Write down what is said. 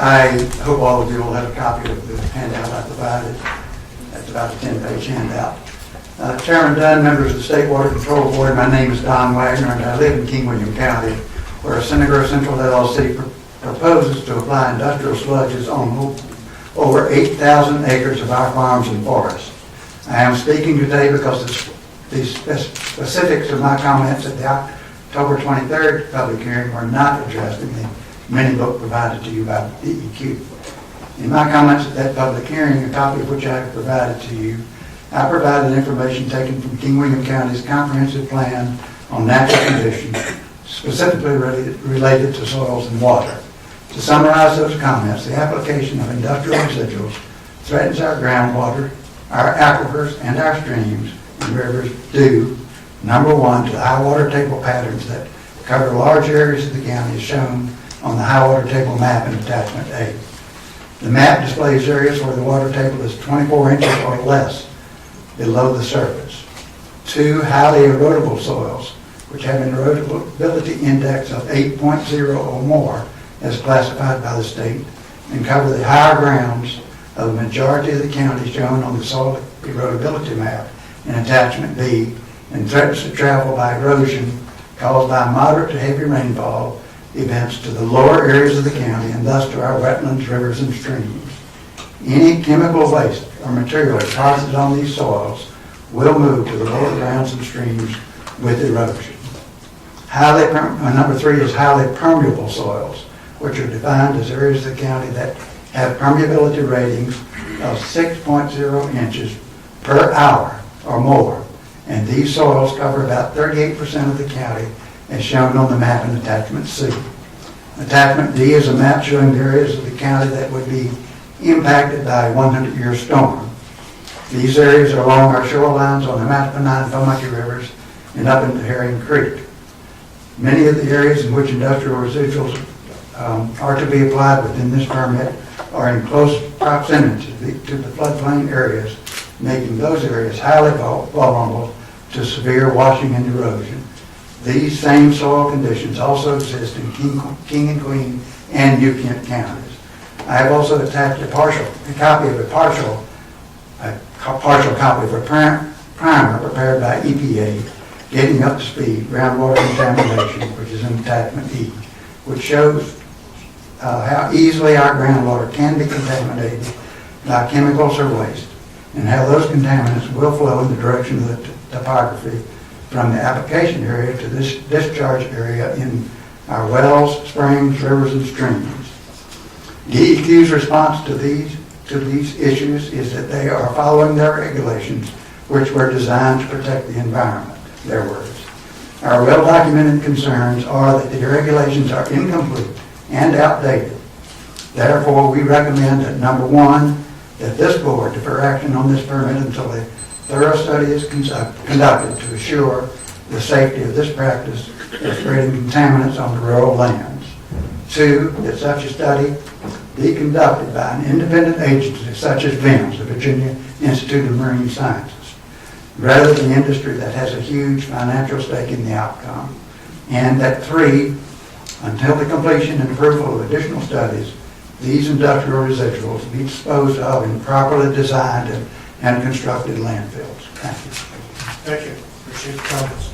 I hope all of you will have a copy of the handout I provided. That's about a 10-page handout. Chairman Dunn, members of the State Water Control Board, my name is Don Wagner, and I live in King William County, where Synagro Central LLC proposes to apply industrial sludges on over 8,000 acres of our farms and forests. I am speaking today because the specifics of my comments at the October 23rd public hearing were not addressed in the mini book provided to you by DEQ. In my comments at that public hearing, a copy of which I have provided to you, I provided information taken from King William County's comprehensive plan on natural conditions, specifically related to soils and water. To summarize those comments, the application of industrial residuals threatens our groundwater, our aquifers, and our streams and rivers due, number one, to the high water table patterns that cover large areas of the county as shown on the high water table map in attachment A. The map displays areas where the water table is 24 inches or less below the surface. Two, highly erodible soils, which have an erodibility index of 8.0 or more, as classified by the state, and cover the higher grounds of the majority of the county shown on the soil erodibility map in attachment B, and threatens to travel by erosion caused by moderate to heavy rainfall events to the lower areas of the county and thus to our wetlands, rivers, and streams. Any chemical waste or material deposited on these soils will move to the lower grounds and streams with erosion. Number three is highly permeable soils, which are defined as areas of the county that have permeability ratings of 6.0 inches per hour or more. And these soils cover about 38% of the county, as shown on the map in attachment C. Attachment D is a map showing the areas of the county that would be impacted by a 100-year storm. These areas are along our shorelines on the Mattapon and Pamunkey rivers and up into Herring Creek. Many of the areas in which industrial residuals are to be applied within this permit are in close proximity to the floodplain areas, making those areas highly vulnerable to severe washing and erosion. These same soil conditions also exist in King and Queen and New Kent counties. I have also attached a partial copy of a primer prepared by EPA, Getting Up to Speed, Groundwater Contamination, which is in attachment E, which shows how easily our groundwater can be contaminated by chemicals or waste, and how those contaminants will flow in the direction of the topography from the application area to this discharge area in our wells, springs, rivers, and streams. DEQ's response to these issues is that they are following their regulations, which were designed to protect the environment, their words. Our well-documented concerns are that the regulations are incomplete and outdated. Therefore, we recommend that number one, that this board defer action on this permit until a thorough study is conducted to assure the safety of this practice of spreading contaminants on the rural lands. Two, that such a study be conducted by an independent agency such as VIMS, the Virginia Institute of Marine Sciences, rather than industry that has a huge financial stake in the outcome. And that three, until the completion and approval of additional studies, these industrial residuals be disposed of in properly designed and constructed landfills. Thank you. Thank you. Appreciate the comments.